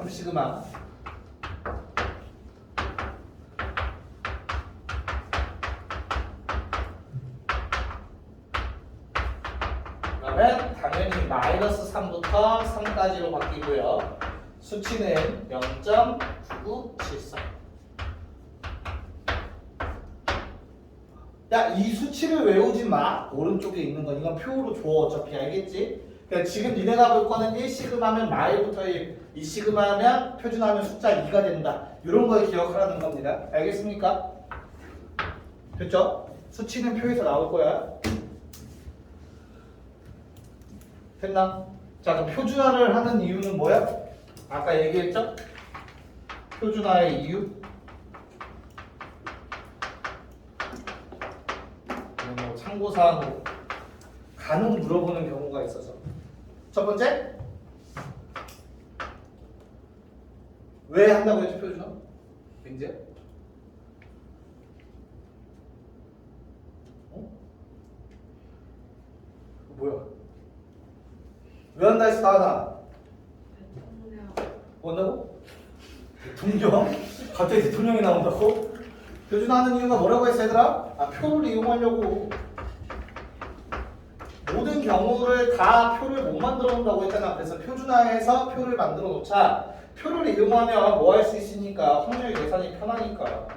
시그마 그러면 당연히 마이너스 3부터 3까지로 바뀌고요. 수치는 0.9973. 야, 이 수치를 외우지 마. 오른쪽에 있는 건 이건 표로 줘. 어차피 알겠지? 그러니까 지금 니네가 볼 거는 1시그마면 마일부터 1, 2시그마면 표준하면 숫자 2가 된다. 이런 걸 기억하라는 겁니다. 알겠습니까? 됐죠? 수치는 표에서 나올 거야. 됐나? 자, 그럼 표준화를 하는 이유는 뭐야? 아까 얘기했죠? 표준화의 이유? 뭐 참고사항으로 간혹 물어보는 경우가 있어서. 첫 번째, 왜 한다고 했죠, 표준화? 민지야? 어? 뭐야? 왜 한다 했어, 나하나? 뭐한다고? 대통령? 갑자기 대통령이 나온다고? 표준화하는 이유가 뭐라고 했어, 얘들아? 아, 표를 이용하려고. 모든 경우를 다 표를 못 만들어 놓는다고 했잖아. 그래서 표준화해서 표를 만들어 놓자. 표를 이용하면 뭐 할 수 있으니까 확률 계산이 편하니까.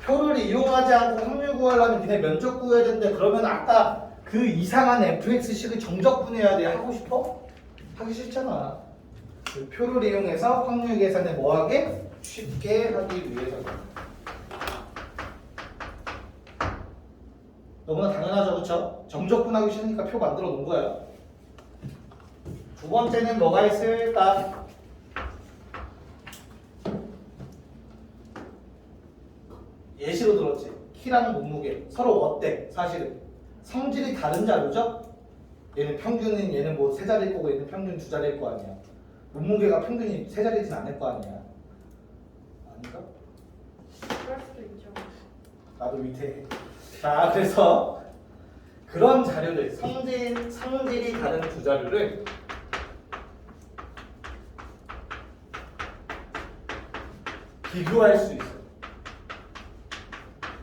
표를 이용하지 않고 확률 구하려면 니네 면적 구해야 되는데 그러면 아까 그 이상한 fx식을 정적분해야 돼. 하고 싶어? 하기 싫잖아. 그 표를 이용해서 확률 계산을 뭐하게? 쉽게 하기 위해서. 너무나 당연하죠, 그렇죠? 정적분하기 싫으니까 표 만들어 놓은 거야. 두 번째는 뭐가 있을까? 예시로 들었지. 키랑 몸무게 서로 어때? 사실은 성질이 다른 자료죠? 얘는 평균은 얘는 뭐 세 자리일 거고 얘는 평균 두 자리일 거 아니야. 몸무게가 평균이 세 자리진 않을 거 아니야. 아닌가? 그럴 수도 있죠. 나도 밑에. 자, 그래서 그런 자료들, 성질이 다른 두 자료를 비교할 수 있어요.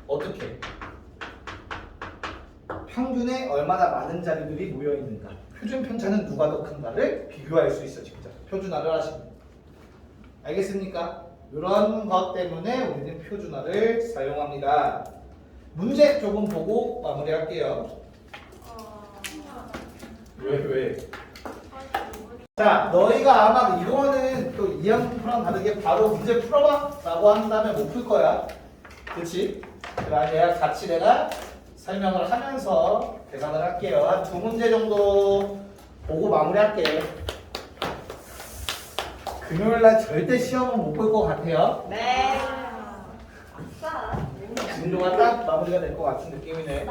어떻게? 평균에 얼마나 많은 자료들이 모여 있는가? 표준 편차는 누가 더 큰가를 비교할 수 있어, 직접. 표준화를 하시면. 알겠습니까? 이런 것 때문에 우리는 표준화를 사용합니다. 문제 조금 보고 마무리할게요. 왜? 자, 너희가 아마 이거는 또 2학년이랑 다르게 바로 문제 풀어봐 라고 한다면 못 풀 거야. 그치? 그럼 내가 같이 내가 설명을 하면서 계산을 할게요. 한 두 문제 정도 보고 마무리할게. 금요일날 절대 시험은 못 볼 것 같아요. 네. 진도가 딱 마무리가 될 것 같은 느낌이네.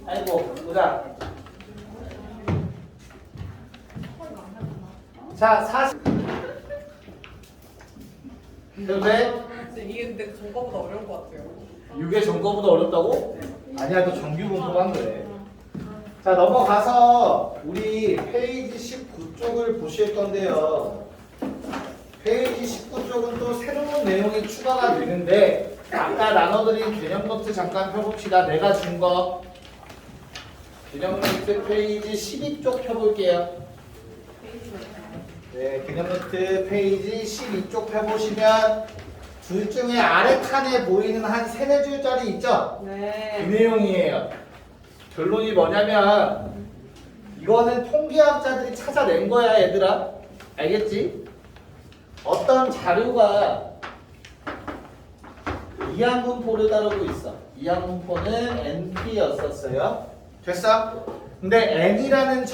아이고, 보자. 자, 40. 해도 돼? 이게 근데 전거보다 어려운 것 같아요. 6의 전거보다 어렵다고? 아니야, 또 정규 분포만 그래. 자, 넘어가서 우리 페이지 19쪽을 보실 건데요. 페이지 19쪽은 또 새로운 내용이 추가가 되는데 아까 나눠드린 개념 노트 잠깐 펴봅시다. 내가 준 거 개념 노트 페이지 12쪽 펴볼게요. 네, 개념 노트 페이지 12쪽 펴보시면 둘 중에 아래 칸에 보이는 한 3, 4줄짜리 있죠? 그 네. 내용이에요. 결론이 뭐냐면 이거는 통계학자들이 찾아낸 거야, 얘들아. 알겠지? 어떤 자료가 이항분포를 따르고 있어. 이항분포는 NP였었어요. 됐어? 근데 N이라는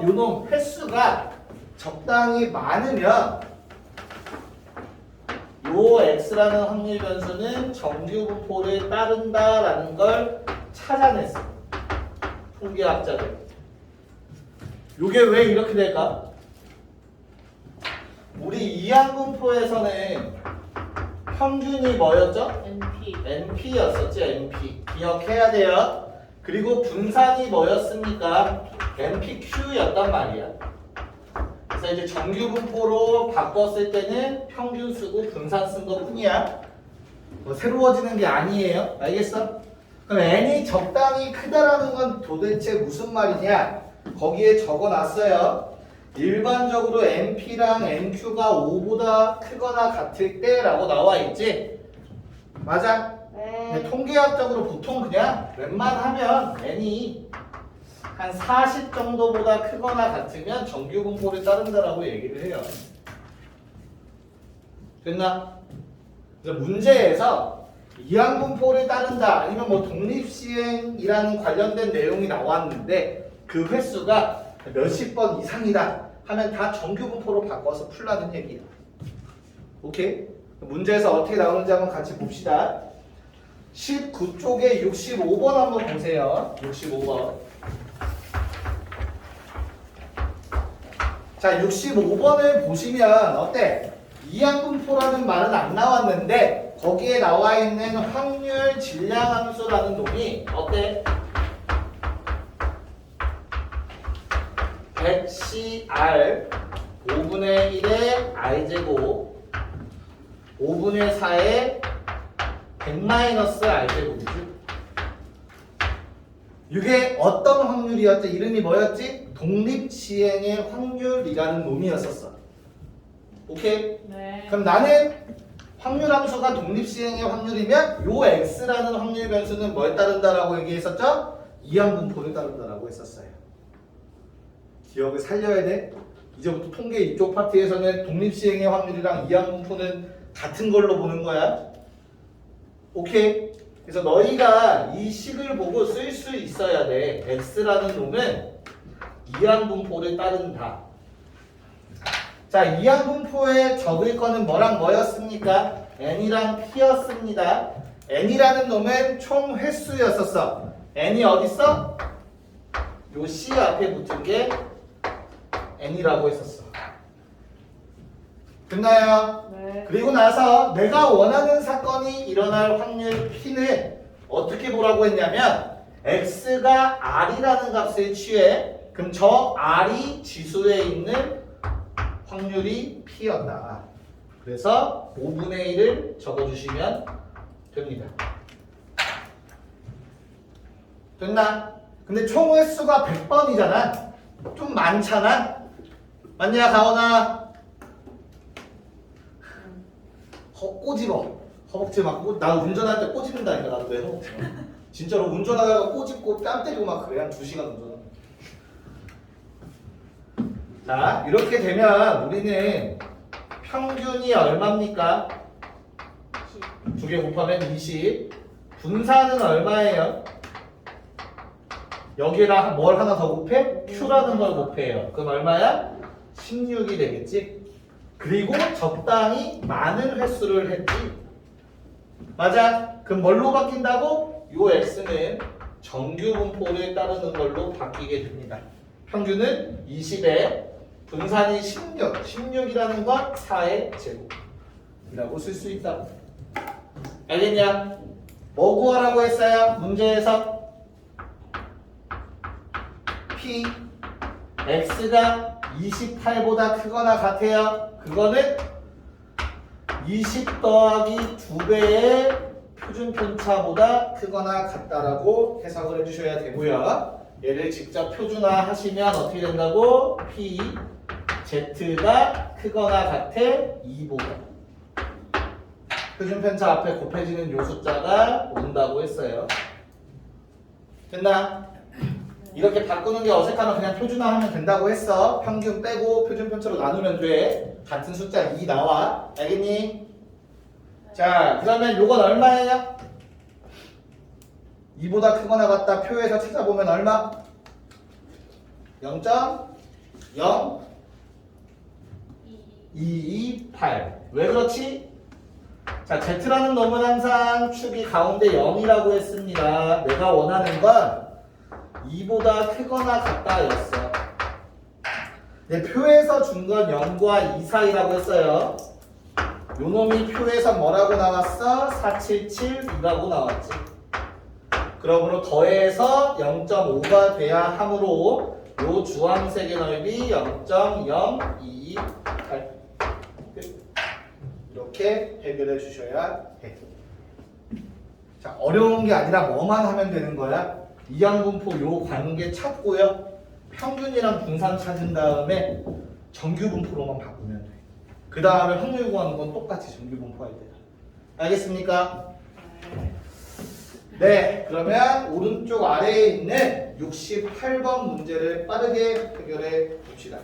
요놈 횟수가 적당히 많으면 요 X라는 확률 변수는 정규 분포를 따른다라는 걸 찾아냈어. 통계학자들. 요게 왜 이렇게 될까? 우리 이항분포에서는 평균이 뭐였죠? NP. NP였었지, NP. 기억해야 돼요. 그리고 분산이 뭐였습니까? NPQ였단 말이야. 그래서 이제 정규 분포로 바꿨을 때는 평균 쓰고 분산 쓴 것 뿐이야. 뭐 새로워지는 게 아니에요. 알겠어? 그럼 n이 적당히 크다라는 건 도대체 무슨 말이냐? 거기에 적어놨어요. 일반적으로 NP랑 NQ가 5보다 크거나 같을 때라고 나와 있지? 맞아? 근데 통계학적으로 보통 그냥 웬만하면 n이 한 40 정도보다 크거나 같으면 정규 분포를 따른다라고 얘기를 해요. 됐나? 그래서 문제에서 이항분포를 따른다 아니면 뭐 독립시행이라는 관련된 내용이 나왔는데 그 횟수가 몇십 번 이상이다 하면 다 정규 분포로 바꿔서 풀라는 얘기야. 오케이? 문제에서 어떻게 나오는지 한번 같이 봅시다. 19쪽에 65번 한번 보세요. 65번. 자, 65번을 보시면 어때? 이항분포라는 말은 안 나왔는데 거기에 나와 있는 확률 질량함수라는 놈이 어때? 100CR 5분의 1의 R제곱 5분의 4의 100-R제곱이지. 이게 어떤 확률이었지? 이름이 뭐였지? 독립시행의 확률이라는 놈이었었어. 오케이? 네. 그럼 나는 확률함수가 독립시행의 확률이면 요 x라는 확률 변수는 뭘 따른다라고 얘기했었죠? 이항분포를 따른다라고 했었어요. 기억을 살려야 돼. 이제부터 통계 이쪽 파트에서는 독립시행의 확률이랑 이항분포는 같은 걸로 보는 거야. 오케이? 그래서 너희가 이 식을 보고 쓸 수 있어야 돼. x라는 놈은 이항분포를 따른다. 자, 이항분포에 적을 거는 뭐랑 뭐였습니까? n이랑 p였습니다. n이라는 놈은 총 횟수였었어. n이 어딨어? 요 c 앞에 붙은 게 n이라고 했었어. 됐나요? 네. 그리고 나서 내가 원하는 사건이 일어날 확률 p는 어떻게 보라고 했냐면 x가 r이라는 값을 취해. 그럼 저 r이 지수에 있는 확률이 p였다. 그래서 5분의 1을 적어주시면 됩니다. 됐나? 근데 총 횟수가 100번이잖아. 좀 많잖아. 맞냐, 가원아? 꼬집어. 허벅지 막, 나 운전할 때 꼬집는다니까, 나도 왜 허벅지. 진짜로 운전하다가 꼬집고 뺨 때리고 막 그래. 한 2시간 운전. 자, 이렇게 되면 우리는 평균이 얼마입니까? 2개 곱하면 20. 분산은 얼마예요? 여기에다 뭘 하나 더 곱해? Q라는 걸 곱해요. 그럼 얼마야? 16이 되겠지? 그리고 적당히 많은 횟수를 했지. 맞아? 그럼 뭘로 바뀐다고? 요 X는 정규 분포를 따르는 걸로 바뀌게 됩니다. 평균은 20에 분산이 16. 16이라는 건 4의 제곱이라고 쓸 수 있다. 알겠냐? 뭐 구하라고 했어요? 문제에서 P X가 28보다 크거나 같아요. 그거는 20 더하기 2배의 표준 편차보다 크거나 같다라고 해석을 해주셔야 되고요. 얘를 직접 표준화 하시면 어떻게 된다고? P Z가 크거나 같아 2보다. 표준 편차 앞에 곱해지는 요 숫자가 온다고 했어요. 됐나? 이렇게 바꾸는 게 어색하면 그냥 표준화하면 된다고 했어. 평균 빼고 표준 편차로 나누면 돼. 같은 숫자 2 나와. 알겠니? 자, 그러면 요건 얼마예요? 2보다 크거나 같다. 표에서 찾아보면 얼마? 0.0228. 왜 그렇지? 자, Z라는 놈은 항상 축이 가운데 0이라고 했습니다. 내가 원하는 건 2보다 크거나 같다였어. 내 표에서 준 건 0과 2 사이라고 했어요. 요 놈이 표에서 뭐라고 나왔어? 477이라고 나왔지. 그러므로 더해서 0.5가 돼야 하므로 요 주황색의 넓이 0.0228. 이렇게 해결해 주셔야 해. 자, 어려운 게 아니라 뭐만 하면 되는 거야? 이항분포 요 관계 찾고요. 평균이랑 분산 찾은 다음에 정규분포로만 바꾸면 돼. 그 다음에 확률 구하는 건 똑같이 정규분포 할 때야. 알겠습니까? 네, 그러면 오른쪽 아래에 있는 68번 문제를 빠르게 해결해 봅시다.